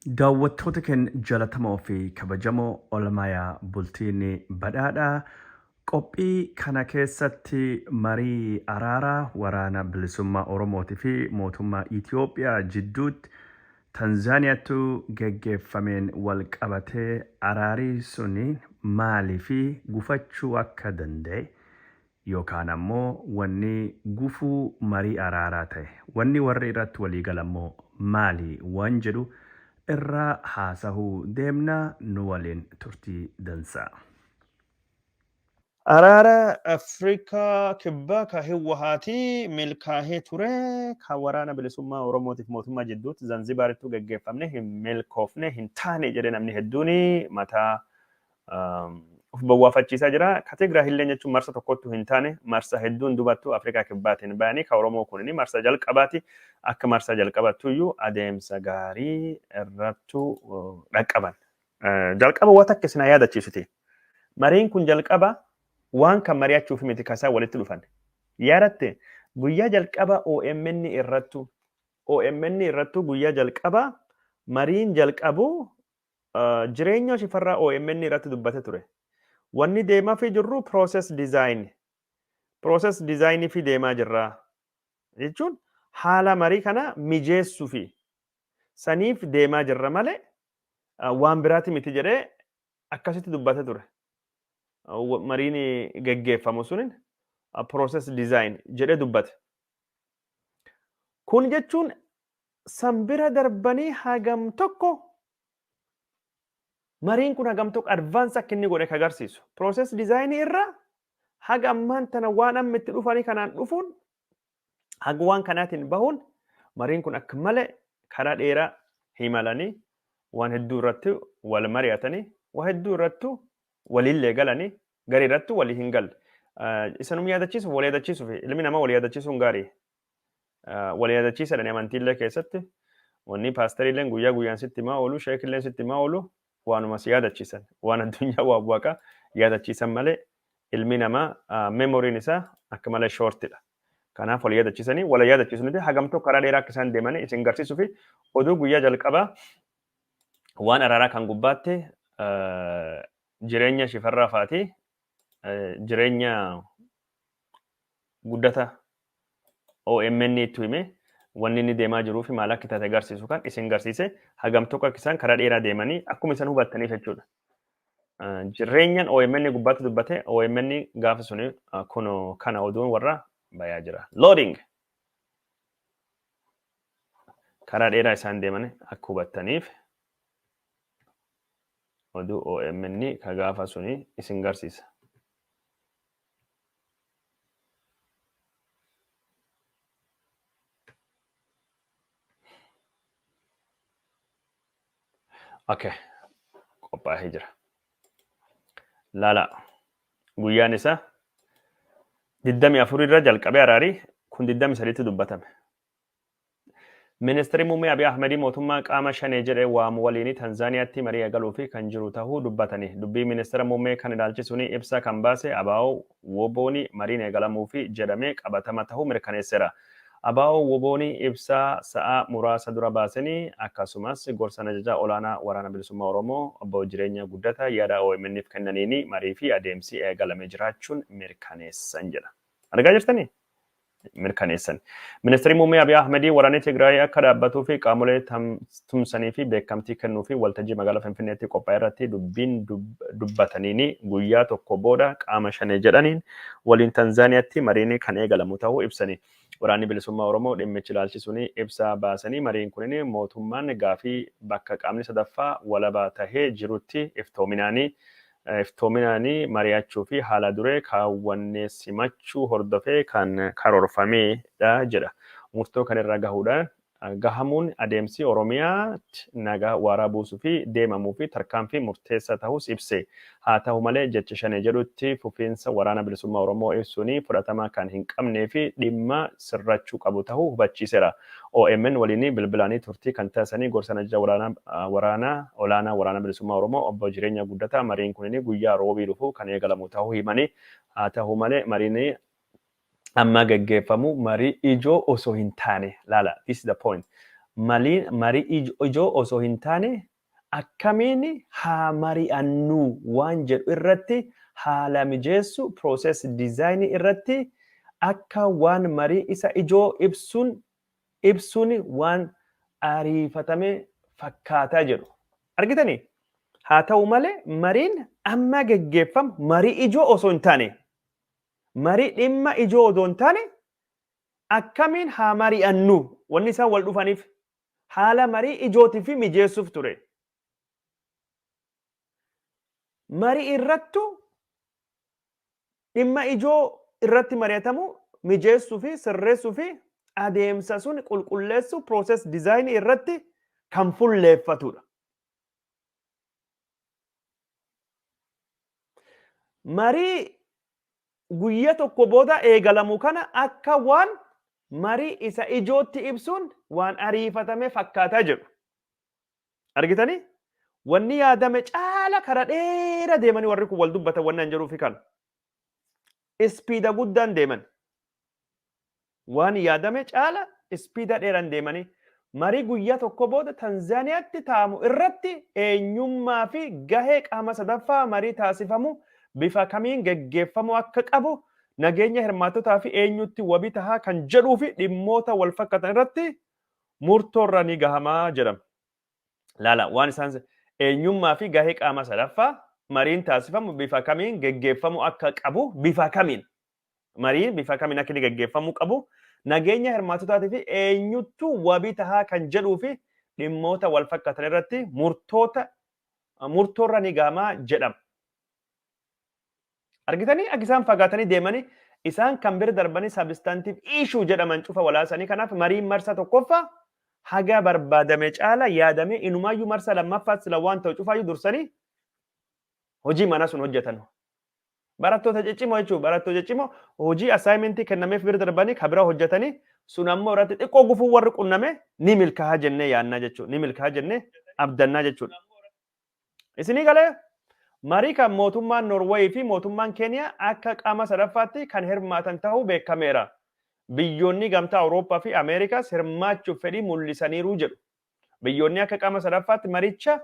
Daawwattoota keenya jalatamoo fi kabajamoo oolmayaa bultiinni badhaadhaa qophii kana keessatti marii araaraa waraana bilisummaa Oromootii fi mootummaa Itoophiyaa jidduutti Tanzaaniyaattu geggeeffameen wal qabatee araarii suni maalii fi gufachuu akka danda'e yookaan ammoo wanni gufuu marii araaraa ta'e wanni warri irratti walii galammoo maali waan jedhu irraa haasahuu deemna nu waliin turtii dansaa. Araara Afrikaa kibbaa ka Hiwwahaatii milkaa'ee ture ka waraana bilisummaa Oromootiif mootummaa jidduutti Zanzibaaritti gaggeeffamne hin milkoofne hin taane jedhe namni hedduun mataa of bawwaafachiisaa jira. Ka Tigraay illee jechuun marsa tokkottu hin taane marsa hedduun dubattuu Afrikaa kibbaatiin ba'anii ka Oromoo kun marsa jalqabaati. Akka marsa jalqabattu iyyuu adeemsa gaarii irrattu dhaqqaban. Jalqaba waan akka isin yaadachiisuti. Mariin kun jalqaba waan kan mari'achuuf miti kasaa walitti dhufan. Yaadatte guyyaa jalqaba OMN irrattu guyyaa jalqaba mariin jalqabu jireenya shifarraa OMN irratti dubbate ture. Wanni deemaa fi jirru process design fi deemaa jirra. Jechuun haala marii kana mijeessuu fi saniif deemaa jirra malee waan biraati miti jedhee akkasitti dubbate ture. Mariin geggeeffamu sunin process design jedhee dubbate. Kun jechuun sanbira darbanii hagam tokko mariin kun hagam tokko advance akka inni godhe agarsiisu. Process design irra haga ammaan tana waan amma itti dhufanii kanaan dhufuun haga waan kanaatiin bahuun mariin kun akka malee karaa dheeraa himalanii waan hedduu irratti wal mari'atanii waan hedduu irratti walillee galanii garii irratti walii hin galle. Isanum yaadachiisuuf wal yaadachiisuuf ilmi namaa wal yaadachiisuun gaarii. Wal yaadachiisadhaan amantiillee keessatti wanni paastariilleen guyyaa guyyaan sitti himaa oolu sheekilleen sitti himaa oolu waanuma si yaadachiisan waan addunyaa waa bu'aa yaadachiisan malee ilmi namaa meemoriin isaa akka malee shoortidha. Kanaaf wal yaadachiisanii wal yaadachiisuun hagam tokko karaa dheeraa akka isaan deemanii isin garsiisuu fi oduu guyyaa jalqabaa waan araaraa kan gubbaatti jireenya shifarraa faatii jireenya guddata OMN itti hime wanni inni deemaa jiruu fi maal akka taate agarsiisu kan isin garsiise hagam tokko akka isaan karaa dheeraa deemanii akkuma isan hubattaniif jechuudha. Jireenyaan OMN gubbaatti dubbate OMN gaafa suni kun kana oduun warra bayaa jira. Loading karaa dheeraa isaan deemanii akka hubattaniif oduu OMN ka gaafa suni isin garsiisa. Okay. Qophaa'ee jira. Laala. Guyyaan isaa 24 irra jalqabee araarii kun 23tti dubbatame. Ministeerri muummee Abiy Ahmedii mootummaa qaama shanee jedhee waamu waliin Tanzaaniyaatti marii eegaluu fi kan jiru ta'uu dubbatanii. Dubbii ministeera muummee kan ilaalchisuun ibsa kan baase ABO Wobooni mariin eegalamuu fi jedhamee qabatama ta'uu mirkaneesseera. ABO Wobooni ibsa sa'a muraasa dura baasanii akkasumas gorsa ajajaa olaanaa waraana bilisummaa Oromoo obbo Jireenya Guddataa yaada OMN'if kennaniini marii fi adeemsi eegalamee jiraachuun mirkaneessan jedha. Argaa jirtanii? Mirkaneessan. Ministeerri muummee Abiy Ahmedii waraanni Tigraay akka dhaabbatuu fi qaamolee tumsanii fi beekamtii kennuu fi waltajjii magaalaa Finfinneetti qophaa'e irratti dubbataniini guyyaa tokko booda qaama shanee jedhaniin waliin Tanzaaniyaatti mariin kan eegalamu ta'uu ibsanii. Waraanni bilisummaa Oromoo dhimmichi ilaalchisuun ibsa baasanii mariin kunin mootummaan gaafii bakka qaamni sadaffaa walabaa tahee jirutti iftoominaanii mari'achuu fi haala duree kaawwannee simachuu hordofee kan karoorfamedha jedha. Murtoo kan irra gahamuun adeemsi Oromiyaatti nagaa waaraa buusuu fi deemamuu fi tarkaanfii murteessaa ta'us ibse. Haa ta'u malee jecha shanee jedhutti fufiinsa waraana bilisummaa Oromoo ibsuun fudhatama kan hin qabnee fi dhimma sirrachuu qabu ta'uu hubachiiseera. OMN waliin bilbilaanii turtii kan taasisanii gorsa ajajaa waraana olaanaa waraana bilisummaa Oromoo obbo Jireenya Guddataa mariin kunin guyyaa roobii dhufu kan eegalamu ta'uu himanii. Haa ta'u malee mariin amma gaggeeffamu marii ijoo osoo hin taane laala. This is the point. marii ijoo osoo hin taane akkamiin haa mari'annu waan jedhu irratti haala mijeessu process design irratti akka waan marii isa ijoo ibsuun waan ariifatame fakkaataa jedhu. Argitanii? Haa ta'u malee mariin amma geggeeffamu marii ijoo osoo hin taane marii dhimma ijoo osoo hin taane akkamiin haa mari'annu wanni isaan wal dhufaniif haala marii ijootii fi mijeessuuf ture. Marii irrattu dhimma ijoo irratti mari'atamu mijeessuu fi sirreessuu fi adeemsa sun qulqulleessu process design irratti kan fulleeffatudha. Marii guyyaa tokko booda eegalamu kana akka waan marii isa ijootti ibsuun waan ariifatame fakkaataa jiru. Argitanii? Wanni yaadame caala karaa dheeraa deemanii warri kun wal dubbatan wanni an jedhuufi kan. Ispiida guddaan deeman. Waan yaadame caala ispiida dheeraan deemanii marii guyyaa tokko booda Tanzaaniyaatti taa'amu irratti eenyummaa fi gahee qaama sadaffaa marii taasifamu bifa kamiin geggeeffamu akka qabu nageenya hirmaattotaa fi eenyutti wabii tahaa kan jedhuu fi dhimmoota wal fakkaatan irratti murtoorra ni gahamaa jedhama. Laala waan isaan eenyummaa fi gahee qaama sadaffaa mariin taasifamu bifa kamiin geggeeffamu akka qabu bifa kamiin mariin bifa kamiin akka geggeeffamu qabu nageenya hirmaattotaatii fi eenyuttu wabii tahaa kan jedhuu fi dhimmoota wal fakkaatan irratti murtoorra ni gahamaa jedhama. Argitanii akka isaan fagaatanii deemanii isaan kan bira darbanii substantive issue jedhaman cufa walaasanii kanaaf mariin marsa tokkoffaa haga barbaadame caala yaadame inumaayyuu marsa lammaffaa sila waan ta'u cufaayyuu dursanii hojii mana sun hojjetan. Barattoota ciccimoo jechuun barattoota ciccimoo hojii assignmentii kennameef bira darbanii kabira hojjetanii sun ammoo irratti xiqqoo gufuu warri qunname ni milkaa'aa jennee yaannaa jechuudha. Ni milkaa'aa jennee abdannaa jechuudha. Isinii galee marii kan mootummaan Norway fi mootummaan Keeniyaa akka qaama sadaffaatti kan hirmaatan ta'uu beekameera. Biyyoonni gamtaa Awurooppaa fi Ameerikaas hirmaachuuf fedhii mul'isaniiru jedhu. Biyyoonni akka qaama sadaffaatti maricha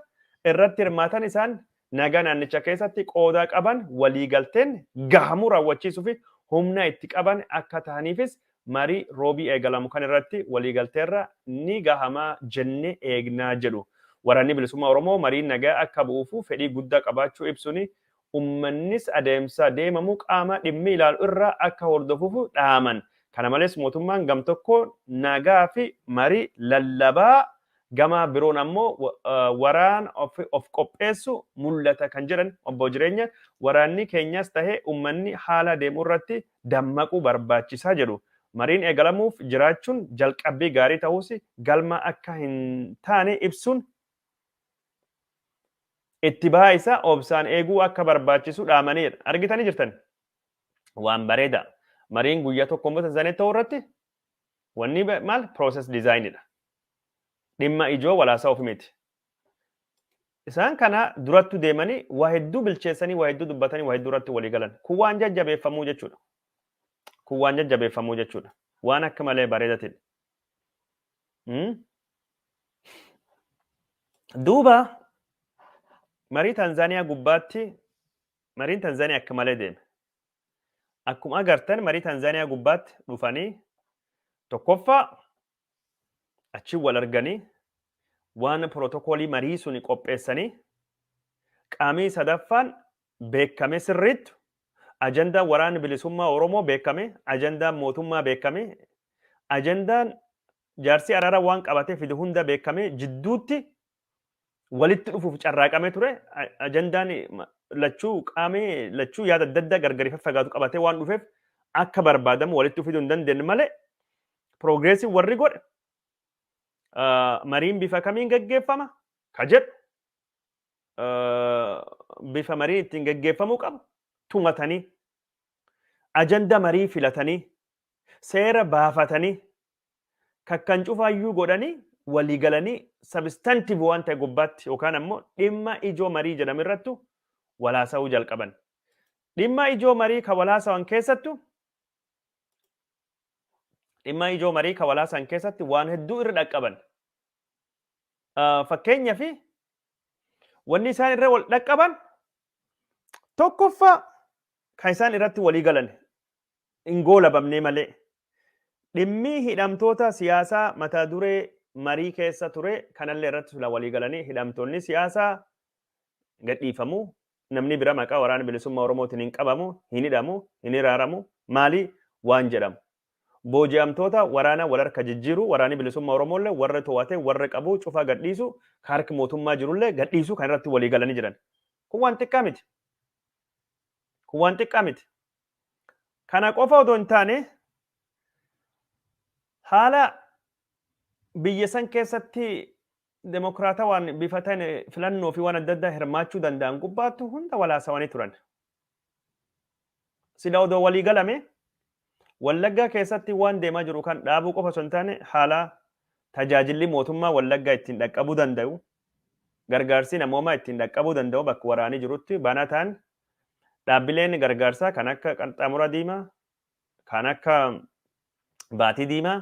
irratti hirmaatan isaan nagaa naannicha keessatti qooda qaban waliigalteen gahamuu raawwachiisuu fi humna itti qaban akka ta'aniifis marii roobii eegalamu kan irratti waliigalteerra ni gahamaa jennee eegnaa jedhu. Waraanni bilisummaa Oromoo mariin nagaa akka bu'uuf fedhii guddaa qabaachuu ibsuun uummannis adeemsa deemamu qaama dhimmi ilaalu irraa akka hordofuuf dhaaman. Kana malees mootummaan gam tokko nagaa fi marii lallabaa gama biroon ammoo waraan of qopheessu mul'ata kan jedhan obbo Jireenya waraanni keenyas tahee uummanni haala deemuu irratti dammaquu barbaachisaa jedhu. Mariin eegalamuuf jiraachuun jalqabbii gaarii ta'uus galma akka hin taane ibsuun itti bahaa isaa obsaan eeguu akka barbaachisu dhaamanidha. Argitanii jirtan waan bareeda. Mariin guyyaa tokko Tanzaaniyaa ta'uu irratti wanni maal process designidha. Dhimma ijoo walaasaa ofi miti. Isaan kana durattu deemanii waa hedduu bilcheessanii waa hedduu dubbatanii waa hedduu irratti walii galan. Kun waan jajjabeeffamuu jechuudha. Kun waan jajjabeeffamuu jechuudha. Waan akka malee bareedatidha. Duuba marii Tanzaaniyaa gubbaatti mariin Tanzaaniyaa akka malee deeme. Akkuma agartan marii Tanzaaniyaa gubbaatti dhufanii tokkoffaa achi wal arganii waan protookoolii marii suni qopheessanii qaamii sadaffaan beekame sirriitti ajandaan waraana bilisummaa Oromoo beekame ajandaan mootummaa beekame ajandaan jaarsi araara waan qabatee fidu hunda beekame jidduutti walitti dhufuuf carraaqamee ture ajandaan lachuu qaamee lachuu yaada adda addaa gargari faffagaatu qabatee waan dhufeef akka barbaadamu walitti fiduu hin dandeenye malee progreesii warri godhe mariin bifa kamiin gaggeeffama ka jedhu bifa mariin ittiin gaggeeffamuu qabu tumatanii ajanda marii filatanii seera baafatanii kakkan cufaayyuu godhanii walii galanii substantive waan ta'e gubbaatti yookaan ammoo dhimma ijoo marii jedhame irrattu walaasa'uu jalqaban. Dhimma ijoo marii ka walaasawan keessattu dhimma ijoo marii ka walaasan keessatti waan hedduu irra dhaqqaban. Fakkeenyaa fi wanni isaan irra wal dhaqqaban tokkoffaa kan isaan irratti walii galan hin goolabamne malee dhimmi hidhamtoota siyaasaa mata duree marii keessa ture kanallee irratti sula walii galanii hidhamtoonni siyaasaa gadhiifamuu namni bira maqaa waraana bilisummaa Oromootiin hin qabamu, hin hidhamu, hin hiraaramu, maali waan jedhamu. Booji'amtoota waraana wal harka jijjiiru waraani bilisummaa Oromoollee warra to'ate warra qabu cufaa gadhiisu harki mootummaa jirullee gadhiisu kan irratti walii galanii jiran. Kun waan xiqqaa miti. Kun waan xiqqaa miti. Kana qofa otoo hin taane haala biyya san keessatti demokraataa waan bifa ta'een filannoo fi waan adda addaa hirmaachuu danda'an gubbaattu hunda walaasawanii turan. Sila odoo walii galame Wallaggaa keessatti waan deemaa jiru kan dhaabuu qofa osoo hin taane haala tajaajilli mootummaa Wallaggaa ittiin dhaqqabuu danda'u gargaarsi namoomaa ittiin dhaqqabuu danda'u bakka waraanii jirutti banaa ta'an dhaabbileen gargaarsaa kan akka qaxxaamura diimaa kan akka baatii diimaa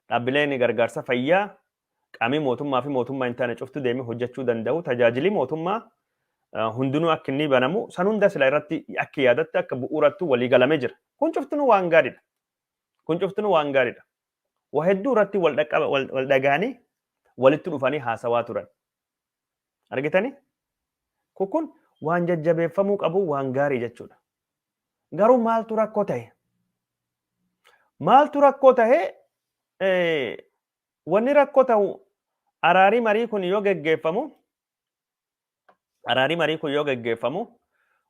dhaabbileen gargaarsa fayyaa qaamii mootummaa fi mootummaa hin taane cuftu deemee hojjechuu danda'u tajaajilli mootummaa hundinuu akka inni banamu san hunda sila irratti akka yaadatti akka bu'uuratti walii galamee jira. Kun cuftinuu waan gaariidha. Kun cuftinuu waan gaariidha. Waa hedduu irratti wal dhagaanii walitti dhufanii haasawaa turan. Argitanii? Kun waan jajjabeeffamuu qabu waan gaarii jechuudha. Garuu maaltu rakkoo ta'e? Maaltu rakkoo ta'e? Wanni rakkoo ta'u araarii marii kun yoo geggeeffamu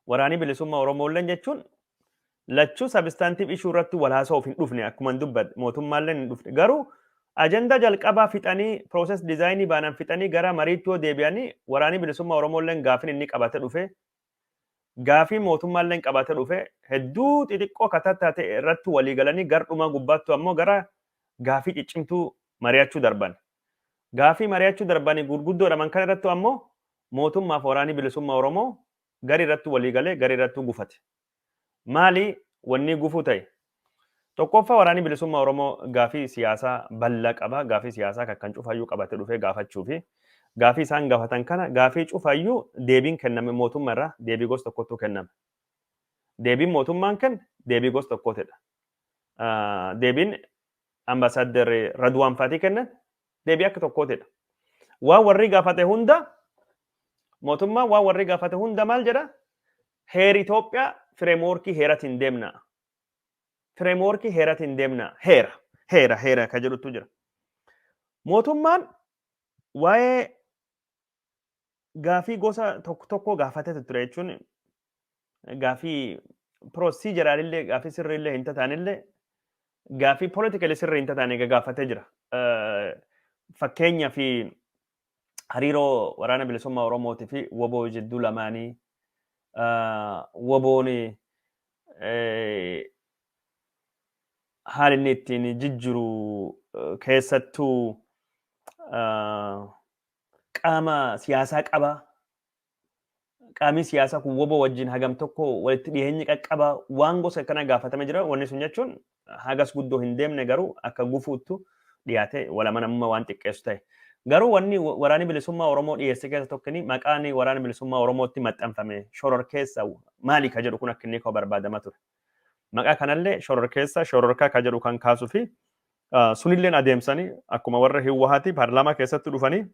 waraanii bilisummaa Oromoolleen jechuun lachuu sabistaantiif ishuu irratti wal haasa'uuf hin dhufne akkuma dubbadhe mootummaallee hin dhufne garuu ajandaa jalqabaa fixanii pirooses diizaayinii baanaan fixanii gara mariitti yoo deebi'anii waraanii bilisummaa Oromoolleen gaafin inni qabate dhufe gaafii mootummaalleen qabate dhufe hedduu xixiqqoo katattaa ta'e irratti walii galanii gardhuma gubbaattu ammoo gara gaafii ciccimtuu mari'achuu darban. Gaafii mari'achuu darbanii gurguddoodhaman kan irratti ammoo mootummaaf waraanii bilisummaa Oromoo gari irratti walii galee gari irratti gufate. Maali wanni gufuu ta'e? Tokkoffaa waraanii bilisummaa Oromoo gaafii siyaasaa bal'aa qaba. Gaafii siyaasaa kan cufayyuu qabate dhufee gaafachuu fi gaafii isaan gaafatan kana gaafii cufayyuu deebiin kenname mootummaa irraa deebii gosa tokkotu kenname. Deebiin mootummaan kenne deebii gosa tokkotedha. Deebiin ambasaaddar Radwaan Faatii kennan deebii akka tokkotedha. Waan warri gaafate hunda mootummaan waan warri gaafate hunda maal jedha? Heera Itoophiyaa fireemworkii heeratiin deemna. Fireemworkii heeratiin deemna. Heera kan jedhutu jira. Mootummaan waa'ee gaafii gosa tokko gaafatee ture jechuun gaafii proosiijaraalillee gaafii sirriillee hin taanillee gaafii poolitikalii sirrii hin taane gaafatee jira. Fakkeenyaa fi hariiroo waraana bilisummaa Oromootii fi woboo jidduu lamaanii woboon haala inni ittiin jijjiiru keessattuu qaama siyaasaa qaba. Qaamni siyaasaa kun woboo wajjin hagam tokko walitti dhiyeenyi qaqqaba waan gosa kana gaafatame jira. Wanni sun jechuun hagas guddoo hin deemne garuu akka gufuuttu dhiyaate walamanamummaa waan xiqqeessu ta'e. Garuu wanni waraanni bilisummaa Oromoo dhiyeesse keessa tokkoni maqaan waraana bilisummaa Oromootti maxxanfame shororkeessa maali ka jedhu kun akka inni koo barbaadama ture. Maqaa kanallee shororkaa ka jedhu kan kaasuu fi sunilleen adeemsanii akkuma warra Hiwwahaati paarlaamaa keessatti dhufanii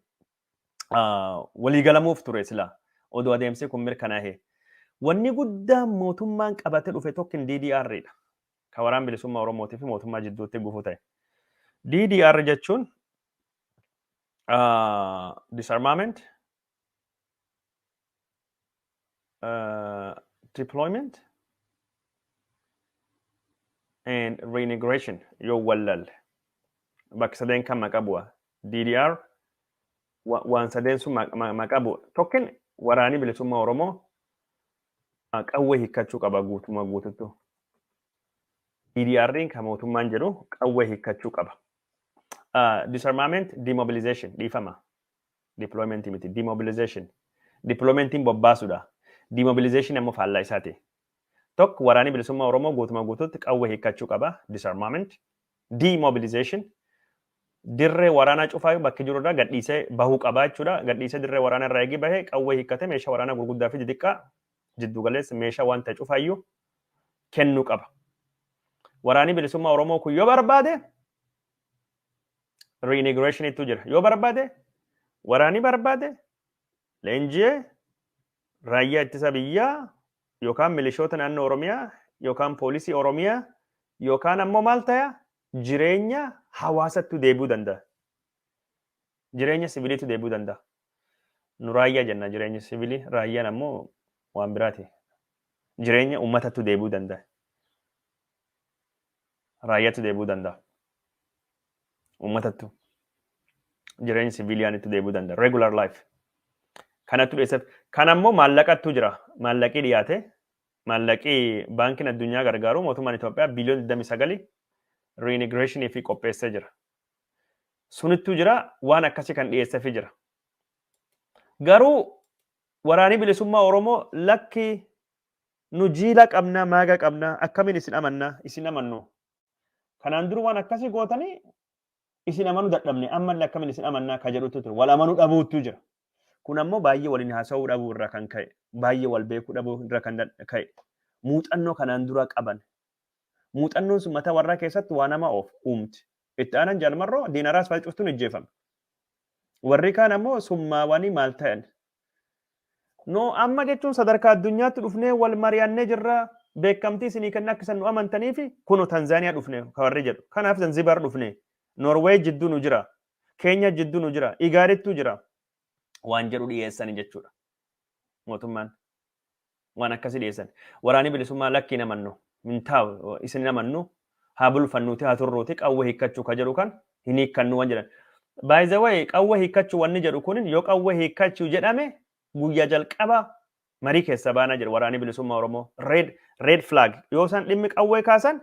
waliigalamuuf ture silaa oduu adeemsee kun mirkanaa'e. Wanni guddaan mootummaan qabate dhufe tokkin DDR'dha. Ka waraana bilisummaa Oromootii fi mootummaa jidduutti gufuu ta'e. DDR jechuun disarmament, deployment, and reintegration yoo wallalle bakka sadeen kan maqaa bu'a. DDR waan sadeen sun maqaa bu'a. Tokkin waraanii bilisummaa Oromoo qawwee hiikkachuu qaba guutumaa guututtu. DDR'n kan mootummaan jedhu qawwee hiikkachuu qaba. Disarmament, demobilization, dhiifama. Deployment miti, demobilization. Deploymentiin bobbaasuudha. Demobilization ammoo faallaa isaati. Tokko waraanii bilisummaa Oromoo guutumaa guututti qawwee hiikkachuu qaba. Disarmament. Demobilization. dirree waraanaa cufaa bakki jirurraa gadhiisee bahuu qabaa jechuudha. Gadhiisee dirree waraanaa irraa eegi bahee qawwee hiikkatee meeshaa waraanaa gurguddaa fi xixiqqaa jiddu galeessa meeshaa wanta cufaayyuu kennuu qaba. Waraanni bilisummaa Oromoo kun yoo barbaade reintegration jira. Yoo barbaade waraanni barbaade leenji'ee raayyaa ittisa biyyaa yookaan milishoota naannoo Oromiyaa yookaan poolisii Oromiyaa yookaan ammoo maal ta'a jireenya hawaasatti deebi'uu danda'a. Jireenya siviiliitu deebi'uu danda'a. Nu raayyaa jenna jireenya siviilii raayyaan ammoo waan biraati. Jireenya uummatatti deebi'uu danda'a. Raayyaatti deebi'uu danda'a. Uummatattu jireenya siviiliyaanitti deebi'uu danda'a. Regular life. Kanattu dheessaf. Kan ammoo maallaqattu jira. Maallaqii dhiyaate. Maallaqii baankiin addunyaa gargaaru mootummaan Itoophiyaa biliyoona 29 reintegration fi qopheessee jira. Sunittu jira waan akkasii kan dhiyeesseefi jira. Garuu waraanni bilisummaa Oromoo lakki nu jiila qabna maaga qabna akkamiin isin amanna isin amannu. Kanaan dura waan akkasii gootanii isin amanuu dadhabne ammallee akkamiin isin amannaa ka jedhutu ture. Wal amanuu dhabuutu jira. Kun ammoo baay'ee waliin haasa'uu dhabuu irraa kan ka'e, baay'ee wal beekuu dhabuu irraa kan ka'e, muuxannoo kanaan dura qaban. Muuxannoon sun mataa warraa keessatti waa nama uumti. Itti aanan jaalmarroo diinaraas falcuftuun ijjeefame. Warri kaan ammoo summaawanii maal ta'an. No amma jechuun sadarkaa addunyaatti dhufnee wal mari'annee jirra beekamtii isinii kenna akka isin nu amantaniifi kunoo Tanzaaniyaa dhufne ka warri jedhu. Kanaaf Zanzibar dhufne. Norwee jidduu nu jira. Keenya jidduu nu jira. Igaarittuu jira. Waan jedhu dhiyeessan jechuudha. Mootummaan waan akkasii dhiyeessan. Waraanni bilisummaa lakkii namannu. Mintaa'u isin namannu. Haa bulfannuuti haa turruuti qawwee hiikkachuu ka jedhu kan hin hiikkannu waan jedhan. By the way qawwee hiikkachuu wanni jedhu kun yoo qawwee hiikkachuu jedhame guyyaa jalqaba marii keessa baanaa jedhu waraanni bilisummaa Oromoo. Red flag yoo isaan dhimmi qawwee kaasan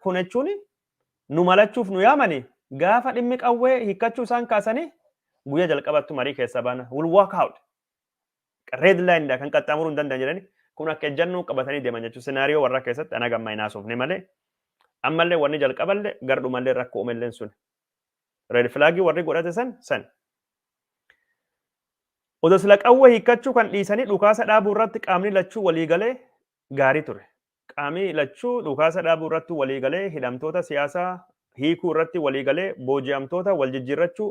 kun jechuun nu malachuuf nu yaamani gaafa dhimmi qawwee hiikkachuu isaan kaasanii guyyaa jalqabattu marii keessa baana will work out. Red line kan qaxxaamuruu hin danda'an jedhani kun akka ejjannoo qabatanii deeman jechuudha. Senaariyoo warra keessatti ana gammaa hin haasofne malee ammallee wanni jalqaballee gardhumallee rakkoo uumelleen sun. Red flaagii warri godhate san. Odoo sila qawwee hiikkachuu kan dhiisanii dhukaasa dhaabuu irratti qaamni lachuu waliigalee gaarii ture. Qaamni lachuu dhukaasa dhaabuu irratti waliigalee hidhamtoota siyaasaa hiikuu irratti waliigalee booji'amtoota wal jijjiirrachuu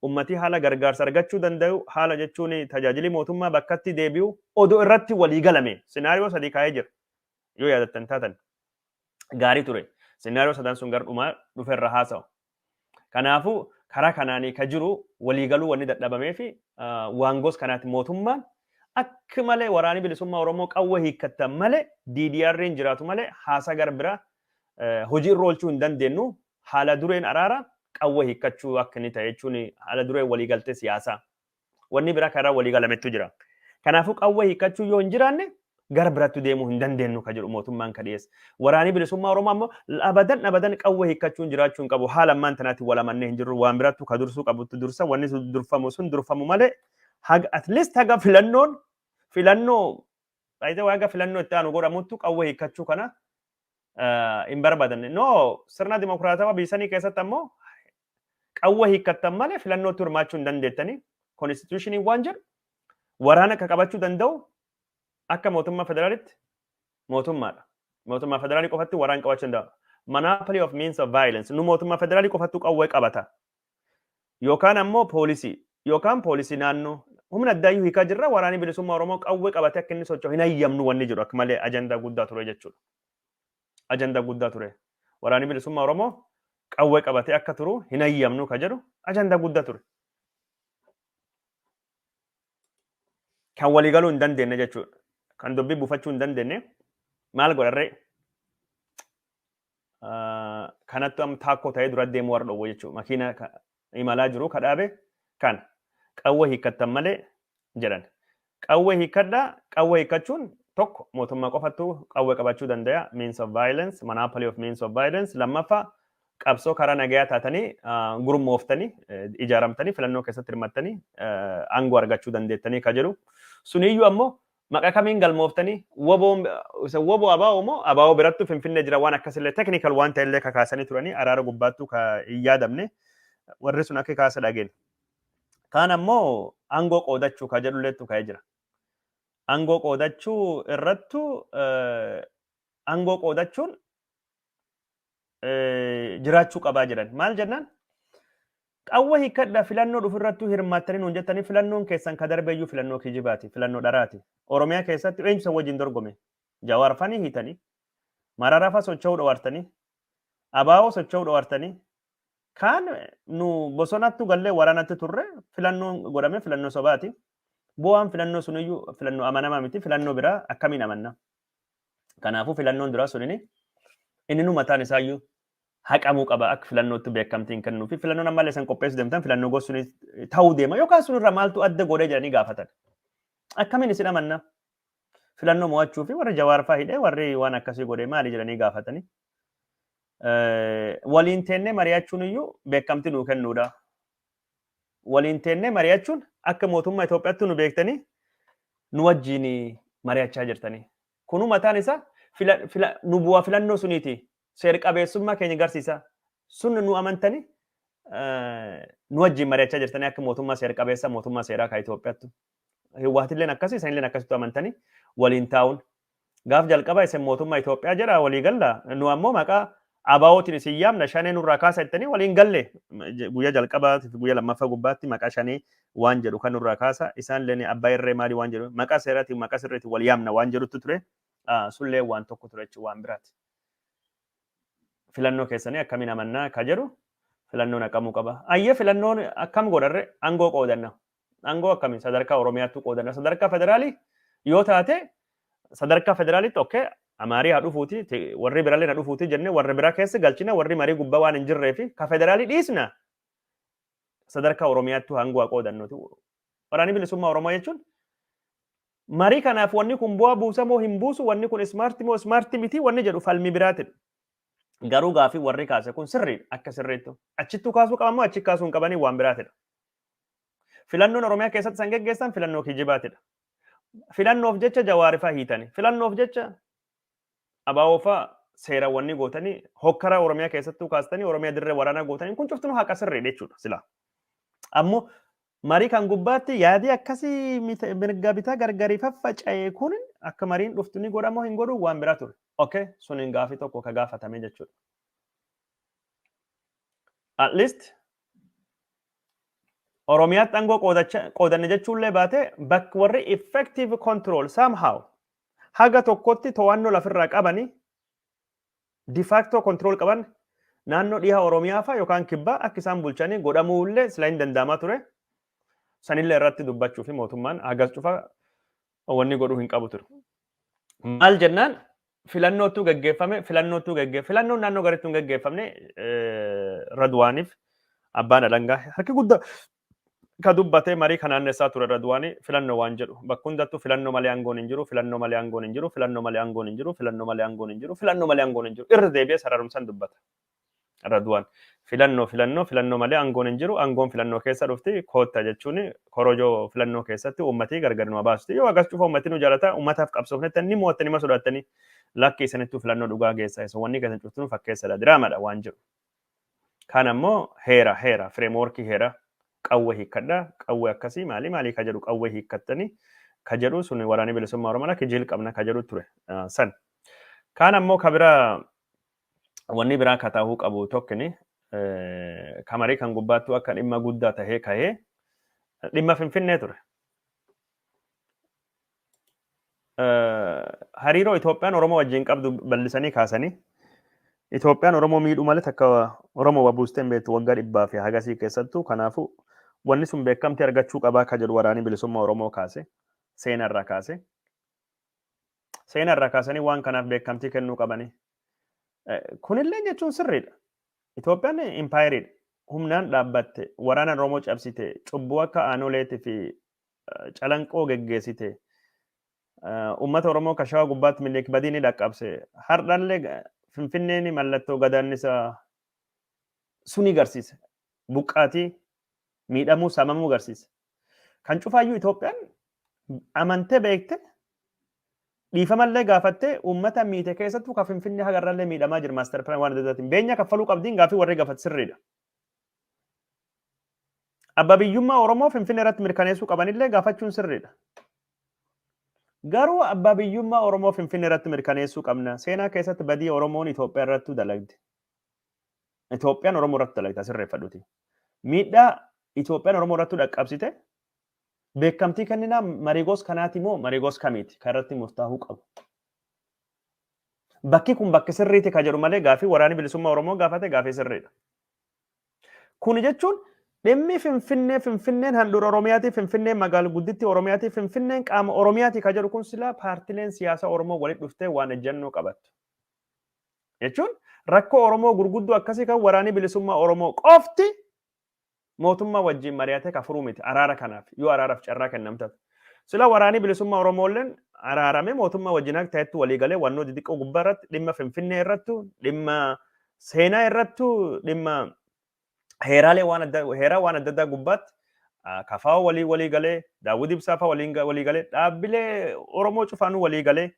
ummatii haala gargaarsa argachuu danda'u haala jechuun tajaajilli mootummaa bakkatti deebi'u odoo irratti waliigalame. Senaariyoo sadii kaa'ee jira. Yoo yaadattan taatan gaarii ture. Senaariyoo sadan sun gardhumaa dhuferra haasa'u. Kanaafuu karaa kanaanii ka jiru waliigaluu wanni dadhabamee fi waangoos kanaatti mootummaan akka malee waraanni bilisummaa Oromoo qawwee hiikkatan malee DDR'n jiraatu malee haasaa gara biraa hojii irra oolchuu hin dandeenyu haala dureen araara qawwee hiikkachuu akka inni ta'e jechuun haala dureen waliigaltee siyaasaa wanni biraa karaa waliigalametu jira. Kanaafuu qawwee hiikkachuu yoo hin jiraanne gara biraatti deemuu hin dandeenyu ka jedhu mootummaan ka dhiyeesse. Waraanni bilisummaa Oromoo ammoo abadan qawwee hiikkachuu jiraachuu hin qabu. Haala ammaan tanaatti wal amannee hin jirru waan biraattu ka dursuu qabutti dursa wanni durfamu sun durfamu malee at least haga filannoo haga filannoo itti aanu godhamuttu qawwee hiikkachuu kana hin barbaadanne. No sirna dimokiraatawaa biyyasanii keessatti ammoo qawwee hiikkatan malee filannootti hirmaachuu hin dandeettanii konstituushinii waan jedhu waraana akka qabachuu danda'u akka mootummaa federaalitti mootummaadha. Mootummaa federaalii qofatti waraan qabachuu danda'a. Monopoly of means of violence. Nu mootummaa federaalii qofattu qawwee qabata. Yookaan ammoo poolisii naannoo humna addaayyuu hiikaa jirra waraanni bilisummaa Oromoo qawwee qabatee akka inni socho'u hin hayyamnu wanni jedhu akka malee ajandaa guddaa ture jechuudha. Ajandaa guddaa ture. Waraanni bilisummaa Oromoo qawwee qabatee akka turu hin hayyamnu ka jedhu ajandaa guddaa ture. Kan waliigaluu hin dandeenye jechuudha. Kan dubbii buufachuu hin dandeenye maal godharree kanatti am taakkoo ta'ee dura deemuu warra dhowwee jechuudha. Makiina imalaa jiru kadhaabe kan qawwee hiikkatan malee jedhan. Qawwee hiikkadhaa qawwee hiikkachuun tokko mootummaa qofattu qawwee qabachuu danda'a. Means of violence, monopoly of means of violence. Lammaffaa qabsoo karaa nagayaa taatanii gurmooftanii ijaaramtanii filannoo keessatti hirmattanii aangoo argachuu dandeettanii ka jedhu. Suniyyuu ammoo maqaa kamiin galmooftanii woboo abaa'oo moo abaa'oo birattu finfinnee jira waan akkasillee technical waan ta'ellee kakaasanii turanii araara gubbaattuu ka hin yaadamne warri sun akka kaasa dhageen. Kaan ammoo aangoo qoodachuu ka jedhulleettu ka'ee jira. Aangoo qoodachuu irrattu aangoo qoodachuun jiraachuu qabaa jedhan. Maal jennaan? Qawwa hiikkadha filannoo dhufirrattuu hirmaattanii nuun jettanii filannoon keessan ka darbeeyyuu filannoo kijibaati, filannoo dharaati. Oromiyaa keessatti eenyusa wajjin dorgome? Jawaar fanii hiitanii, Mararaa faa socho'uu dhawartanii, Abaawoo socho'uu dhawartanii, kaan nu bosonattu gallee waraanatti turre filannoon godhame filannoo sobaati. Bu'aan filannoo suniyyuu filannoo amanamaa miti, filannoo biraa akkamiin amanna? Kanaafuu filannoon duraa sunini inni nu mataan isaayyuu haqamuu qaba akka filannootti beekamtiin kennuu fi filannoon ammallee san qopheessu deemtan filannoo gosa suni ta'uu deema yookaan sunirra maaltu adda godhee jedhanii gaafatan. Akkamiin isin amanna? Filannoo mo'achuu fi warri Jawaar faa hidhee warri waan akkasii godhee maali jedhanii gaafatanii. Waliin teennee mari'achuun iyyuu beekamtii nuu kennuudha. Waliin teennee mari'achuun akka mootummaa Itoophiyaatti nu beektanii nu wajjin mari'achaa jirtanii. Kunu mataan isaa nu bu'aa filannoo suniiti. Seera qabeessummaa keenya agarsiisa. Sun nu amantanii nu wajjin mari'achaa jirtanii akka mootummaa seera qabeessa mootummaa seeraa kan Itoophiyaatti. Hiwwaatilleen akkasii isinilleen akkasitti amantanii waliin taa'uun. Gaaf jalqaba isin mootummaa Itoophiyaa jedha walii galla. Nu ammoo maqaa abaawootiin isin yaamna shanee nurraa kaasa jettanii waliin galle. Guyyaa jalqabaa guyyaa lammaffaa gubbaatti maqaa shanee waan jedhu kan nurraa kaasa. Isaanillee abbaa irree maalii waan jedhu maqaa seeraatiin maqaa sirreetiin wal yaamna waan jedhutti ture. Sullee waan tokko ture jechuun waan biraati. Filannoo keessanii akkamiin amannaa ka jedhu filannoon haqamuu qaba. Ayyee filannoon akkam godharre aangoo qoodanna. Aangoo akkamiin sadarkaa Oromiyaatti qoodanna. Sadarkaa federaalii yoo taate sadarkaa federaalitti okkee Amaarii haa dhufuuti warri biraallee haa dhufuuti jennee warri biraa keessa galchina warri marii gubbaa waan hin jirree fi ka federaalii dhiisna. Sadarkaa Oromiyaatti aangoo haa qoodannuti. Waraanni bilisummaa Oromoo jechuun marii kanaaf wanni kun bu'aa buusa moo hin buusu wanni kun ismaartii moo ismaartii miti wanni jedhu falmii biraatidha. Garuu gaafii warri kaase kun sirriidha akka sirriittu. Achittuu kaasuu qaban moo achi kaasuu hin qabanii waan biraatidha. Filannoon Oromiyaa keessatti san geggeessan filannoo kijibaatidha. Filannoof jecha Jawaarifaa hiitani. Filannoof jecha Abaawofaa seerawwanni gootanii hokkara Oromiyaa keessattuu kaastanii Oromiyaa dirree waraanaa gootanii kun cuftuu haqa sirriidha jechuudha sila. Ammoo marii kan gubbaatti yaadii akkasii mirga bitaa gargarii faffaca'ee kun akka mariin dhuftu ni godhamoo hin godhu waan biraa ture. Okay, suniin gaafii tokko ka gaafatame jechuudha. At least Oromiyaatti aangoo qoodanne jechuullee baate bakka warri effective control somehow haga tokkotti to'annoo lafirraa qabanii de facto control qaban naannoo dhiha Oromiyaa fa'aa yookaan kibbaa akka isaan bulchanii godhamuullee sila hin danda'amaa ture. Sanillee irratti dubbachuu fi mootummaan hagas cufa wanni godhuu hin qabu ture. Maal jennaan filannootu gaggeeffame filannoon naannoo gariitti hin gaggeeffamne Radwaaniif abbaan alangaa harki guddaa ka dubbatee marii kanaannessaa ture Radwaanii filannoo waan jedhu bakka hundattuu filannoo malee aangoon hin jiru filannoo malee aangoon hin jiru filannoo malee aangoon hin jiru filannoo malee aangoon hin jiru filannoo malee aangoon hin jiru irra deebi'ee sararumsaan dubbata Radwaan filannoo malee aangoon hin jiru aangoon filannoo keessa dhufti kootta jechuun korojoo filannoo keessatti uummatii gargar nama baasti yoo agas cufa uummatii nu jaalata uummataaf qabsoofnetti ni mo'attanii ma sodaatanii lakki isanittuu filannoo dhugaa geessaa isa wanni keessan cuftuun fakkeessadha diraamadha waan jedhu. Kaan ammoo heera fireemworkii heera qawwee hiikkadha qawwee akkasii maalii ka jedhu qawwee hiikkattanii ka jedhu sun waraanni bilisummaa Oromoo kijiil qabna ka jedhu ture san. Kaan ammoo ka biraa wanni biraa kataahuu qabu tokkini kamarii kan gubbaattuu akka dhimma guddaa tahee kahee dhimma Finfinnee ture. Hariiroo Itoophiyaan Oromoo wajjin qabdu bal'isanii kaasanii Itoophiyaan Oromoo miidhuu malee akka Oromoo wabuusteen beektu waggaa 100 fi hagasii keessattuu kanaafuu wanni sun beekamtii argachuu qabaa ka jedhu waraanni bilisummaa Oromoo kaase seenarraa kaasanii waan kanaaf beekamtii kennuu qabanii. Kunillee jechuun sirriidha. Itoophiyaan impaayiriidha. Humnaan dhaabbatte waraana Oromoo cabsite cubbuu akka aanoleetii fi calanqoo geggeessite uummata Oromoo kashawaa gubbaatti Minilik badii ni dhaqqabse hardhallee Finfinneen mallattoo gadaannisa suni garsiise buqqaatii miidhamuu saamamuu garsiise. Kan cufaayyuu Itoophiyaan amantee beekte dhiifamallee gaafattee uummata miite keessattuu ka Finfinnee hagarrallee miidhamaa jira maaster pilaan waan adda addaatiin beenya kaffaluu qabdiin gaafii warri gaafate sirriidha. Abbaa biyyummaa Oromoo Finfinnee irratti mirkaneessuu qabanillee gaafachuun sirriidha. Garuu abbaa biyyummaa Oromoo Finfinnee irratti mirkaneessuu qabna. Seenaa keessatti badii Oromoon Itoophiyaa irratti dalagde. Itoophiyaan Oromoo irratti dalagde sirreeffadhuti. Miidhaa Itoophiyaan Oromoo irratti dhaqqabsite beekamtii kenninaa marii gosa kanaati moo marii gosa kamiiti kan irratti murtaa'uu qabu. Bakki kun bakki sirriiti kan jedhu malee gaafii waraanni bilisummaa Oromoo gaafate gaafii sirriidha. Kun jechuun dhimmi Finfinneen handhuura Oromiyaati, Finfinneen magaalaa gudditti Oromiyaati, Finfinneen qaama Oromiyaati kan jedhu kun silaa paartileen siyaasaa Oromoo walitti dhuftee waan ejjennoo qabattu. Jechuun rakkoo Oromoo gurguddoo akkasii kan waraanni bilisummaa Oromoo qofti mootummaa wajjin mari'atee ka furuu miti araara kanaaf yoo araaraaf carraa kennamtatu. Sila waraanni bilisummaa Oromoolleen araarame mootummaa wajjin akka ta'etti walii galee wannoo xixiqqoo gubbaa irratti dhimma Finfinnee irrattu dhimma seenaa irrattu dhimma heeraa waan adda addaa gubbaatti kafaa walii galee Daawud Ibsaa fa'aa walii galee dhaabbilee Oromoo cufaanuu walii galee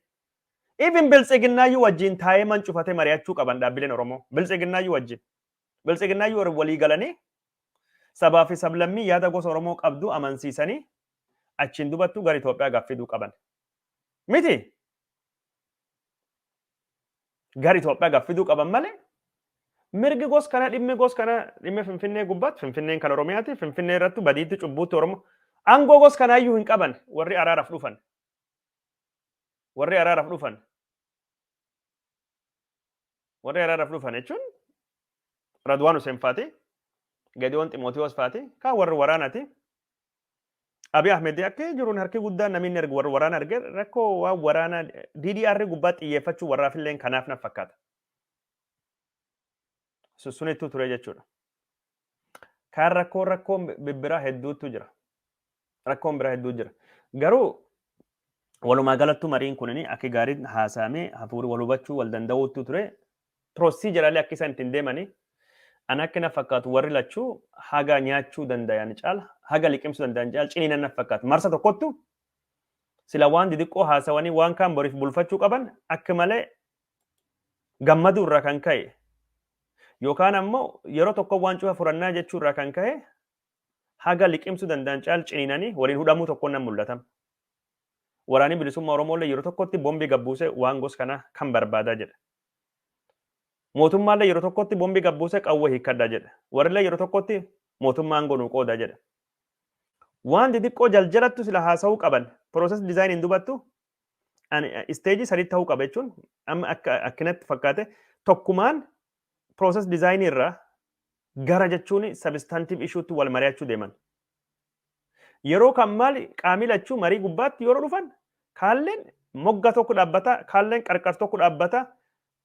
even biltsiginnaayyuu wajjin taa'ee man cufatee mari'achuu qaban dhaabbileen Oromoo biltsiginnaayyuu wajjin biltsiginnaayyuu walii galanii sabaa fi sablammii yaada gosa Oromoo qabdu amansiisanii achiin dubattuu gara Itoophiyaa gaaffiduu qaban. Miti gara Itoophiyaa gaaffiduu qaban malee mirgi gos kana dhimmi gos kana dhimmi Finfinnee gubbaatti Finfinneen kan Oromiyaati Finfinnee irratti badiitti cubbuutti Oromoo aangoo gos kanaayyuu hin qaban warri araaraaf dhufan. Warri araaraaf dhufan jechuun Radwaan Hussein faati Gediyoon Ximootiyoos faati kan warri waraanaati. Abiy Ahmed akka jiruun harki guddaan namni erga warri waraana arge rakkoo waan waraana DDR gubbaatti xiyyeeffachuu warraafillee kanaaf na fakkaata. Sunittuu ture jechuudha. Kan rakkoon bibbiraa hedduutu jira. Rakkoon biraa hedduu jira. Garuu walumaa galattuu mariin kunini akka gaariin haasaamee hafuuri wal hubachuu wal danda'uutu ture. Proosiijiraalee akka isaan ittiin deemanii ana akka na fakkaatu warri lachuu haga nyaachuu danda'an caala haga liqimsuu danda'an caala ciniinan na fakkaatu. Marsa tokkottu sila waan xixiqqoo haasawanii waan kaan boriif bulfachuu qaban akka malee gammaduu irraa kan ka'e yookaan ammoo yeroo tokko waan cufa furannaa jechuu irraa kan ka'e haga liqimsuu danda'an caala ciniinanii waliin hudhamuu tokkoon nan mul'atan. Waraanni bilisummaa Oromoollee yeroo tokkotti boombii gabbuusee waan gos kana kan barbaadaa jedha. Mootummaallee yeroo tokkotti boombii gabbuusee qawwee hiikkadhaa jedha. Warrillee yeroo tokkotti mootummaan gonuu qooda jedha. Waan xixiqqoo jaljalattu sila haasa'uu qaban pirooses diizaayiniin dubattu isteejii sadii ta'uu qaba jechuun amma akkanatti fakkaate tokkumaan pirooses diizaayinii irraa gara jechuun sabistaantiif ishuutti wal mari'achuu deeman. Yeroo kan maali qaamii lachuu marii gubbaatti yeroo dhufan kaalleen mogga tokko dhaabbata kaalleen qarqar tokko dhaabbata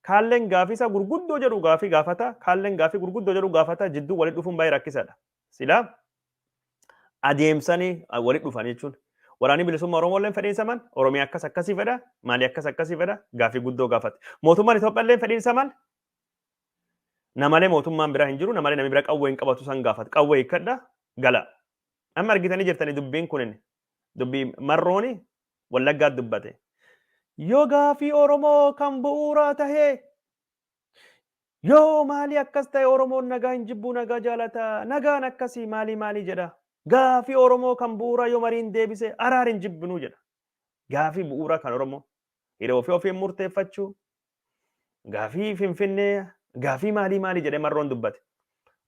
kaalleen gaafisa gurguddoo jedhu gaafii gaafata kaalleen gaafii gurguddoo jedhu gaafata jidduu walitti dhufuun baay'ee rakkisaadha. Silaa adeemsanii walitti dhufan jechuun waraanni bilisummaa Oromoolleen fedhiinsa man Oromiyaa akkas akkasii fedha maali akkas akkasii fedha gaafii guddoo gaafate. Mootummaan Itoophiyaallee fedhiinsa man namalee mootummaan biraa hin jiru namalee namni bira qawwee hin qabatu san gaafata qawwee hiikkadha gala. Amma argitanii jirtanii dubbiin kunin dubbii marrooni Wallaggaa dubbate. Yoo gaafii Oromoo kan bu'uuraa tahee yoo maali akkas ta'e Oromoon nagaa hin jibbu nagaa jaalata nagaan akkasii maali jedha. Gaafii Oromoo kan bu'uuraa yoo mariin deebise araar hin jibbinuu jedha. Gaafii bu'uuraa kan Oromoo hiree ofii murteeffachuu gaafii Finfinnee gaafii maali jedhee marroon dubbate.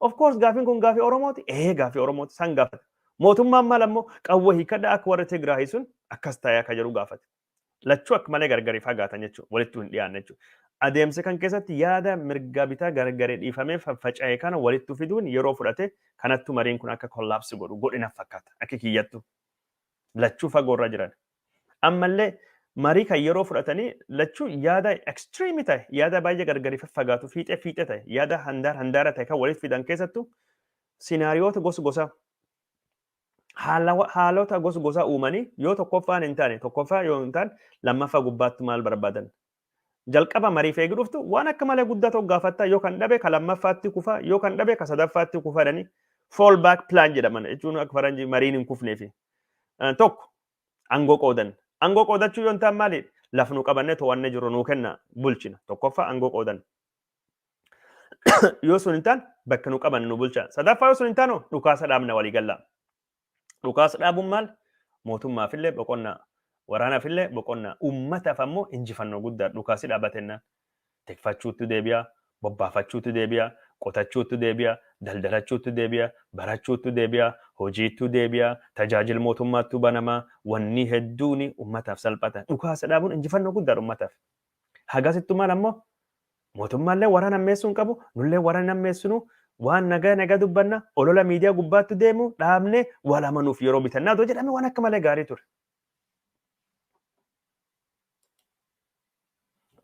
Of course gaafiin kun gaafii Oromooti. Gaafii Oromooti san gaafate. Mootummaan maal ammoo qawwee hiikkadha akka warra Tigraay sun akkas ta'e akka jedhu gaafate. Lachuu akka malee gargari fagaatan jechuudha. Walitti hin dhiyaanne jechuudha. Adeemsa kan keessatti yaada mirga bitaa gargaree dhiifamee faffaca'ee kana walitti fiduun yeroo fudhate kanattu mariin kun akka kollaapsi godhina fakkaata. Akka kiyyattu. Lachuu fagoorra jiran. Ammallee marii kan yeroo fudhatanii lachuu yaada ekstiriimii ta'e yaada baay'ee gargari faffagaatu fiixee ta'e yaada handaara ta'e kan walitti fidan keessattu siinaariyoota gosa haalota gosa uumanii yoo tokkoffaan hin taane tokkoffaa yoo hin taane lammaffaa gubbaatti maal barbaadan. Jalqaba marii feegii dhuftu waan akka malee guddaa tokko gaafattaa yoo kan dhabe ka lammaffaatti kufa yoo kan dhabe ka sadaffaatti kufa jedhanii fall back plan jedhaman jechuun akka faranjii mariin hin kufneefi. Tokko aangoo qoodan. Aangoo qoodachuu yoo hin taane maali? Lafnu qabannee to'annee jiru nuu kenna bulchina. Tokkoffaa aangoo qoodan. Yoo sun hin taane bakka nu qaban nu bulcha. Sadaffaa yoo sun hin taane dhukaasa dhaabna walii galla. Dhukaasa dhaabuun maal? Mootummaafillee boqonnaa, waraanaafillee boqonnaa, uummataaf ammoo injifannoo guddaa dhukaasi dhaabatennaan. Tikfachuutti deebi'a, bobbaafachuutti deebi'a, qotachuutti deebi'a, daldalachuutti deebi'a, barachuutti deebi'a, hojiitti deebi'a, tajaajila mootummaatti banamaa, wanni hedduun uummataaf salphata. Dhukaasa dhaabuun injifannoo guddaadha uummataaf. Hagasittu maal ammoo mootummaallee waraana ammeessuu hin qabu, nullee waraana ammeessinu waan nagaa dubbanna, olola miidiyaa gubbaatti deemu dhaabne wal amanuuf yeroo bitannaa otoo jedhame waan akka malee gaarii ture.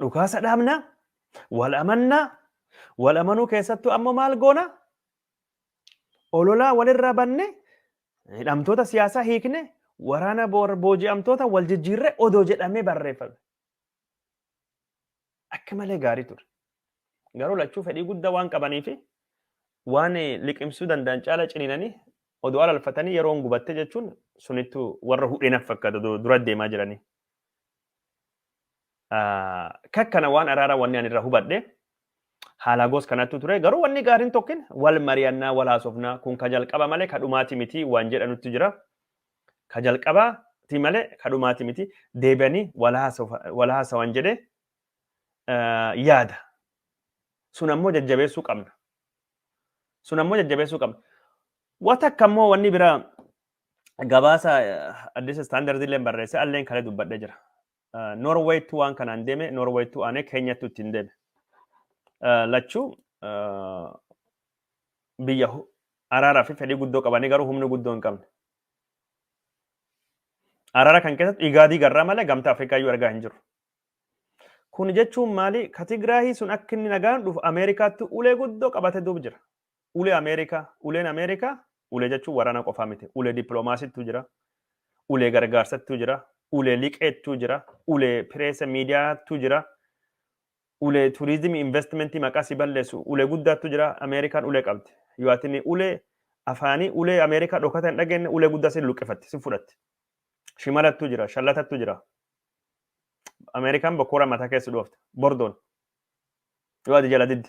Dhukaasa dhaabnaa, wal amannaa, wal amanuu keessattuu ammoo maal goona? Ololaa walirraa banne, hidhamtoota siyaasaa hiikne, waraana booji'amtoota wal jijjiirre odoo jedhamee barreeffame. Akka malee gaarii ture. Garuu lachuu fedhii guddaa waan qabaniifi waan liqimsuu danda'an caala ciniinanii odoo alalfatanii yeroon gubatte jechuun sunittu warra hudheenaaf fakkaata dura deemaa jiranii. Kakkana waan araaraa wanni ani irraa hubadhe haala goos kanattu ture. Garuu wanni gaariin tokkin wal mari'annaa wal haasofnaa kun ka jalqaba malee ka dhumaati miti waan jedhanutti jira. Ka jalqabaati malee ka dhumaati miti deebi'anii wal haasawan jedhee yaada. Sun ammoo jajjabeessuu qabna. Wata akka ammoo wanni biraa gabaasa Addis Standard illee barreesse alleen kale dubbadhee jira. Norwaytu waan kanaan deeme, Norwaytu aanee Keenyattu ittiin deeme. Lachuu biyya araaraa fi fedhii guddoo qabanii garuu humna guddoo hin qabne. Araara kan keessatti Igaadii garraa malee gamtaa Afrikaa iyyuu argaa hin jiru. Kun jechuun maali? Ka Tigraahii sun akka inni nagaan dhufu Ameerikaatti ulee guddoo qabatee duuba jira. Uleen Ameerikaa, ulee jechuun waraana qofaa miti. Ulee dippiloomaasiitu jira. Ulee gargaarsattu jira. Ulee liqeettu jira. Ulee pireesa miidiyaatu jira. Ulee turizimii investimentii maqaa si balleessu. Ulee guddaatu jira. Ameerikaan ulee qabdi. Yoo ati ulee afaanii ulee Ameerikaa dhokata hin dhageenye ulee guddaa si luqqifatti, si fudhatti. Shimalattu jira. Shallatattu jira. Ameerikaan bokkoora mataa keessa dhoofte. Bordoon. Yoo ati jala didde.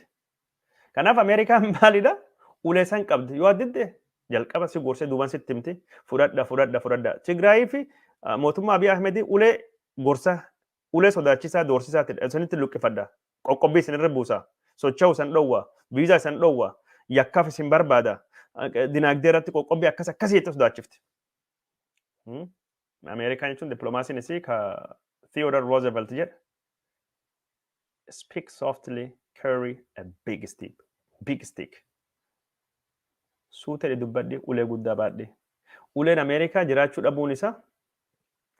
Kanaaf Ameerikaan maalidha? Ulee san qabdi. Yoo ati didde jalqaba si gorsee duuban sitti himti. Fudhadha. Tigraayii fi mootummaa Abiy Ahmed ulee gorsa, ulee sodaachisaa doorsisaa isinitti luqqifadha. Qoqqobbii isinirra buusa. Socho'uu isin dhowwa. Viizaa isin dhowwa. Yakkaaf isin barbaada. Dinagdee irratti qoqqobbii akkasitti sodaachifti. Ameerikaan jechuun dippiloomaasiin isii ka Theodore Roosevelt jedha. Speak softly, carry a big stick. Suutee dubbadhi ulee guddaa baadhi. Uleen Ameerikaa jiraachuu dhabuun isaa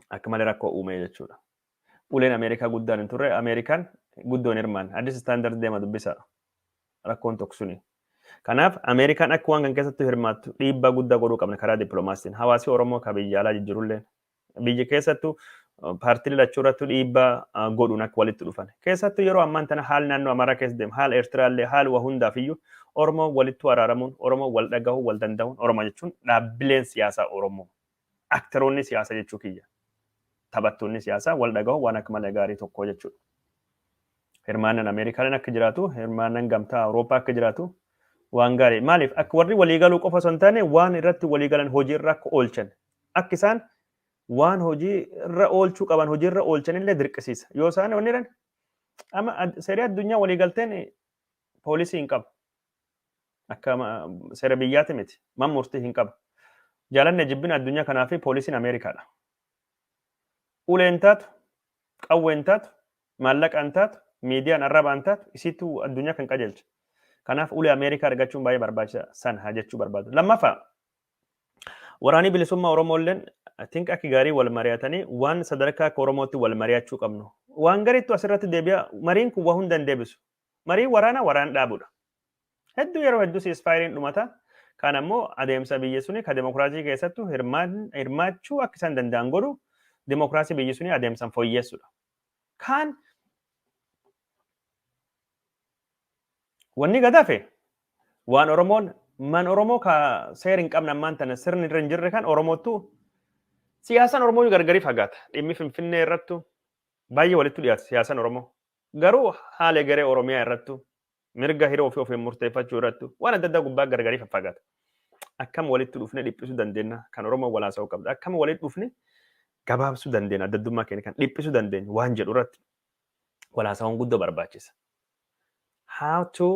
akka malee rakkoo uume jechuudha. Uleen Ameerikaa guddaan hin turre, Ameerikaan guddoon hirmaan. Addis Standard deema dubbisa. Rakkoon tokko suni. Kanaaf Ameerikaan akka waan kan keessatti hirmaattu dhiibbaa guddaa godhuu qabna karaa dippiloomaasiin. Hawaasi Oromoo ka biyya alaa jijjiirullee. Biyya keessattuu paartiilee lachuu irratti dhiibbaa godhuun akka walitti dhufan. Keessattuu yeroo ammaan tana haal naannoo Amaaraa keessa deemu, haal Eertiraallee, haal waa hundaaf iyyuu Oromoo walitti araaramuun, Oromoo wal dhagahuu, wal danda'uun, Oromoo jechuun dhaabbileen siyaasaa Oromoo. Aktaroonni siyaasaa jechuu kiyya. Taphattoonni siyaasaa wal dhagahuu waan akka malee gaarii tokko jechuudha. Hirmaannan Ameerikaan akka jiraatu, hirmaannan gamtaa Awurooppaa akka jiraatu waan gaarii. Maaliif akka warri waliigaluu qofa osoo hin taane waan irratti waliigalan hojii irra akka oolchan. Akka isaan waan hojii irra oolchuu qaban hojii irra oolchanillee dirqisiisa. Yoo isaan wanni jedhan amma seerii addunyaa waliigalteen poolisii hin qabu. Akka seera biyyaati miti. Man murtii hin qabu. Jaalanne jibbina addunyaa kanaa fi poolisiin Ameerikaadha. Uleen taatu, qawween taatu, maallaqaan taatu, miidiyaan arrabaan taatu isiitu addunyaa kan qajeelcha. Kanaaf ulee Ameerikaa argachuun baay'ee barbaachisaa san haa jechuu barbaadu. Lammaffaa waraanii bilisummaa Oromoolleen think akka gaarii wal mari'atanii waan sadarkaa akka Oromootti wal mari'achuu qabnu. Waan gariitu asirratti deebi'a. Mariin kun waa hunda hin deebisu. Mariin waraana waraan dhaabudha. Hedduu yeroo hedduu ceasefire dhumata. Kan ammoo adeemsa biyya suni ka demokiraasii keessattuu hirmaachuu akka isaan danda'an godhu demokiraasii biyya suni adeemsan fooyyessuudha. Kan wanni gadaafe waan Oromoon man Oromoo ka seer hin qabne ammaan tana sirni irra hin jirre kan Oromoottu siyaasaan Oromoo gargari fagaata. Dhimmi Finfinnee irrattu baay'ee walitti dhiyaata siyaasaan Oromoo. Garuu haala garee Oromiyaa irrattu mirga hiroo fi ofiin murteeffachuu irrattu waan adda addaa gubbaa gargarii faffagaata. Akkam walitti dhufne dhiphisuu dandeenya kan Oromoo walaasa'uu qabda. Akkam walitti dhufne gabaabsuu dandeenya adda addummaa keenya kan dhiphisuu dandeenya waan jedhu irratti walaasa'uun guddoo barbaachisa. How to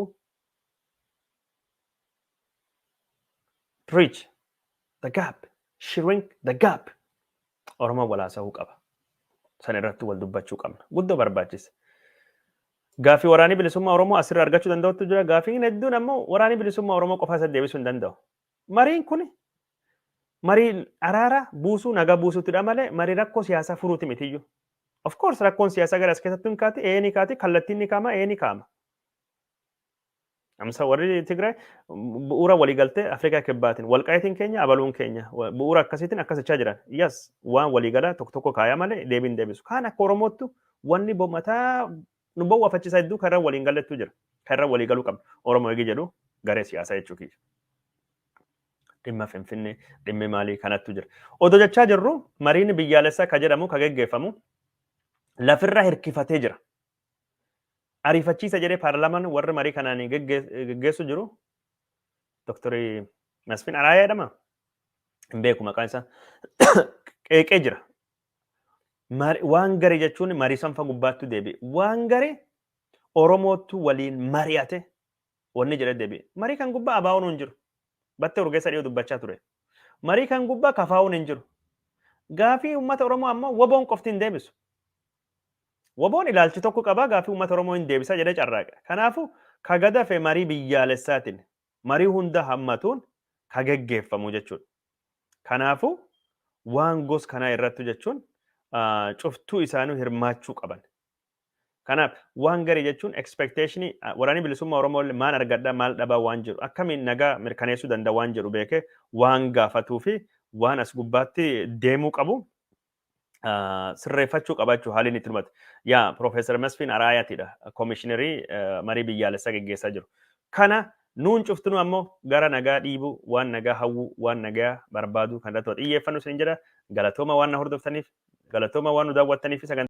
bridge the gap, shrink the gap. Oromoo walaasa'uu qaba. San irratti wal dubbachuu qabna. Guddoo barbaachisa. Gaafii waraanii bilisummaa Oromoo asirraa argachuu danda'utu jira. Gaafiin hedduun ammoo waraanii bilisummaa Oromoo qofa isa deebisuu hin danda'u. Mariin kun marii araara buusuu nagaa buusuutidha malee marii rakkoo siyaasaa furuuti mitiyyuu. Of course rakkoon siyaasaa gara as keessatti hin kaati, ni kaati, kallattiin ni kaama, ni kaama. Amsa warri Tigraay bu'uura waliigaltee Afrikaa kibbaatiin walqaayitiin keenya abaluun keenya bu'uura akkasiitiin akkasichaa jiran. Yes, waan waliigalaa tokko tokko kaayaa malee deebiin deebisu. Kaan akka Oromoottu wanni mataa nu bawwaafachiisaa hedduu kan irra waliin gallettu jira. Kan irra walii galuu qabna. Oromoo eegi jedhu garee siyaasaa jechuu kiyya. Dhimma Finfinnee, dhimmi maalii kanattu jira. Odoo jechaa jirru mariin biyyaalessaa ka jedhamu ka geggeeffamu lafirra hirkifatee jira. Ariifachiisa jedhee paarlaamaan warri marii kanaan geggeessu jiru Dr. Masfin Araayaa jedhama. Hin beeku maqaan isaa qeeqee jira. Waan garee jechuun marii sanfa gubbaattu deebi'e. Waan garee Oromootu waliin mari'ate wanni jedhee deebi'e. Marii kan gubbaa abaa'uun hin jiru. Battee urgeessa dhiyoo dubbachaa ture. Marii kan gubbaa kafaa'uun hin jiru. Gaafii uummata Oromoo ammoo woboon qofti hin deebisu. Woboon ilaalchi tokko qabaa gaafii uummata Oromoo hin deebisa jedhee carraaqa. Kanaafuu ka gadafe marii biyyaalessaatiin marii hunda hammatuun ka geggeeffamu jechuudha. Kanaafuu waan gos kanaa irrattu jechuun cuftuu isaanii hirmaachuu qaban. Kanaaf waan garii jechuun expectationii waraanii bilisummaa Oromoo maal argadhaa maal dhabaa waan jedhu akkamiin nagaa mirkaneessuu danda'a waan jedhu beekee waan gaafatuu fi waan as gubbaatti deemuu qabu sirreeffachuu qabaachuu haaliin itti dhumate. Yaa Profeesar Masfin Araayaatiidha koomishinerii marii biyyaalessaa geggeessaa jiru. Kana nuun cuftuu ammoo gara nagaa dhiibuu waan nagaa hawwuu waan nagaa barbaaduu kan irratti xiyyeeffannu isin jedha galatooma waan na hordoftaniif galatooma waan nu daawwattaniif